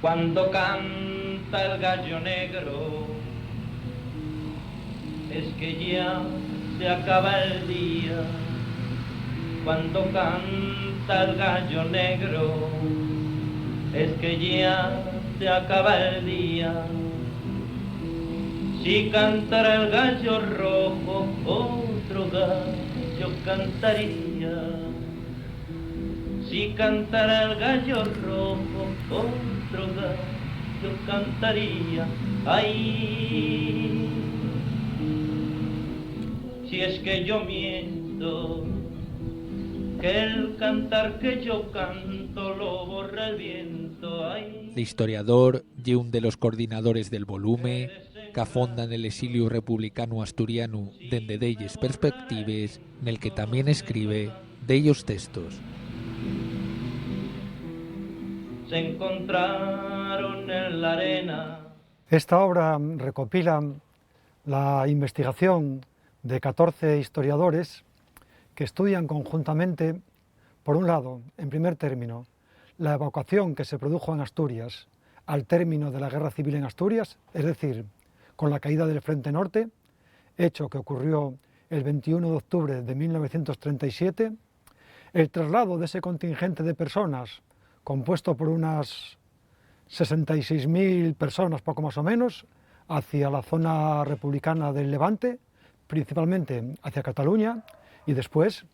Cuando canta el gallo negro, es que ya se acaba el día. Cuando canta el gallo negro, es que ya se acaba el día. Si cantara el gallo rojo, otro gallo cantaría. Si cantara el gallo rojo, otro gallo cantaría. Ay, si es que yo miento, que el cantar que yo canto lo borra el viento. Ay. L'historiador y un de los coordinadores del volume, que fonda en el exilio republicano asturiano dende delles perspectives, en el que también escribe dellos textos. Se encontraron en la arena. Esta obra recopila la investigación de 14 historiadores que estudian conjuntamente, por un lado, en primer término, la evacuación que se produjo en Asturias al término de la Guerra Civil en Asturias, es decir, con la caída del Frente Norte, hecho que ocurrió el 21 de octubre de 1937, el traslado de ese contingente de personas, compuesto por unas 66.000 personas, poco más o menos, hacia la zona republicana del Levante, principalmente hacia Cataluña, y después,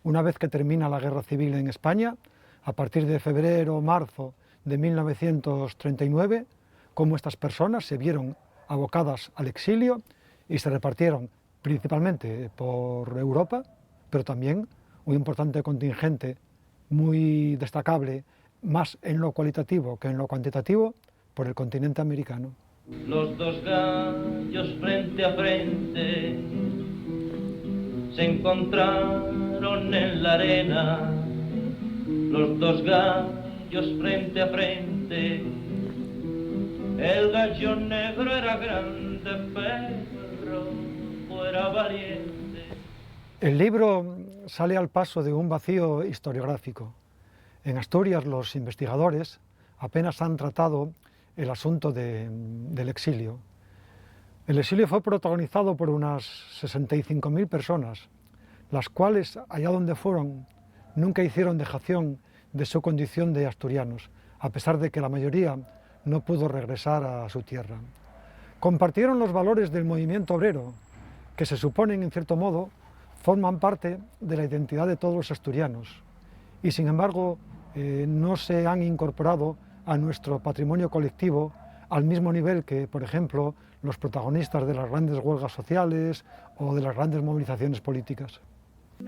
una vez que termina la Guerra Civil en España, a partir de febrero o marzo de 1939, cómo estas personas se vieron abocadas al exilio y se repartieron principalmente por Europa, pero también un importante contingente muy destacable, más en lo cualitativo que en lo cuantitativo, por el continente americano. Los dos gallos frente a frente se encontraron en la arena. Los dos gallos frente a frente. El gallo negro era grande, pero era valiente. El libro sale al paso de un vacío historiográfico. En Asturias los investigadores apenas han tratado el asunto del exilio. El exilio fue protagonizado por unas 65.000 personas, las cuales, allá donde fueron, nunca hicieron dejación de su condición de asturianos, a pesar de que la mayoría no pudo regresar a su tierra. Compartieron los valores del movimiento obrero, que se suponen, en cierto modo, forman parte de la identidad de todos los asturianos, y sin embargo no se han incorporado a nuestro patrimonio colectivo al mismo nivel que, por ejemplo, los protagonistas de las grandes huelgas sociales o de las grandes movilizaciones políticas.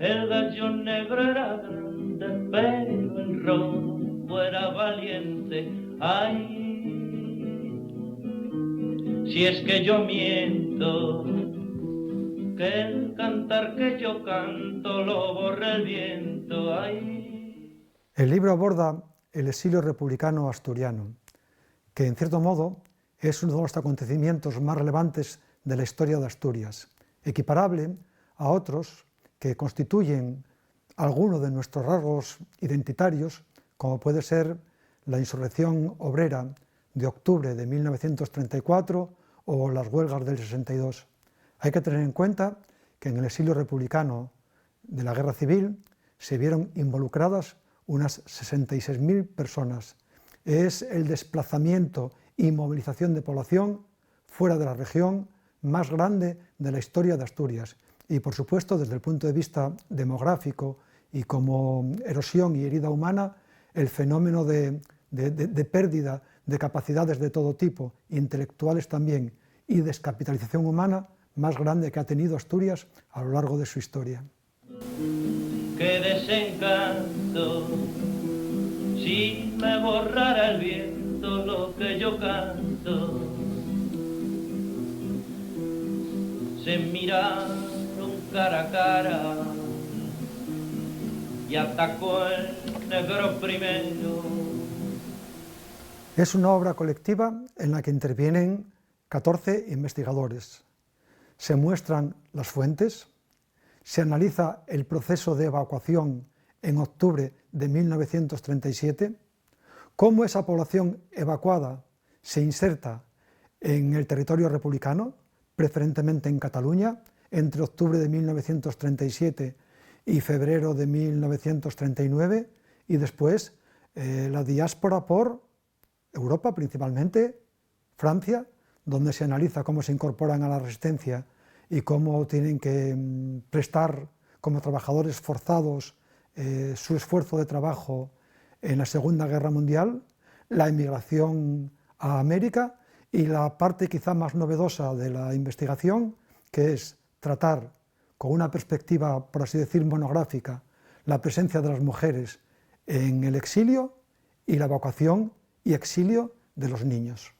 El gallo negro era grande, pero el rojo era valiente. Ay, si es que yo miento, que el cantar que yo canto lo borra el viento. Ay. El libro aborda el exilio republicano asturiano, que en cierto modo es uno de los acontecimientos más relevantes de la historia de Asturias, equiparable a otros que constituyen alguno de nuestros rasgos identitarios, como puede ser la insurrección obrera de octubre de 1934 o las huelgas del 62. Hay que tener en cuenta que en el exilio republicano de la Guerra Civil se vieron involucradas unas 66.000 personas. Es el desplazamiento y movilización de población fuera de la región más grande de la historia de Asturias. Y por supuesto, desde el punto de vista demográfico y como erosión y herida humana, el fenómeno de pérdida de capacidades de todo tipo, intelectuales también, y descapitalización humana más grande que ha tenido Asturias a lo largo de su historia. Qué desencanto, si me borrara el viento lo que yo canto. Se miraron cara a cara y atacó el negro primero. Es una obra colectiva en la que intervienen 14 investigadores. Se muestran las fuentes, se analiza el proceso de evacuación en octubre de 1937, cómo esa población evacuada se inserta en el territorio republicano, preferentemente en Cataluña, entre octubre de 1937 y febrero de 1939, y después la diáspora por Europa, principalmente Francia, donde se analiza cómo se incorporan a la resistencia y cómo tienen que prestar como trabajadores forzados su esfuerzo de trabajo en la Segunda Guerra Mundial, la emigración a América y la parte quizá más novedosa de la investigación, que es tratar con una perspectiva, por así decir, monográfica, la presencia de las mujeres en el exilio y la evacuación y exilio de los niños.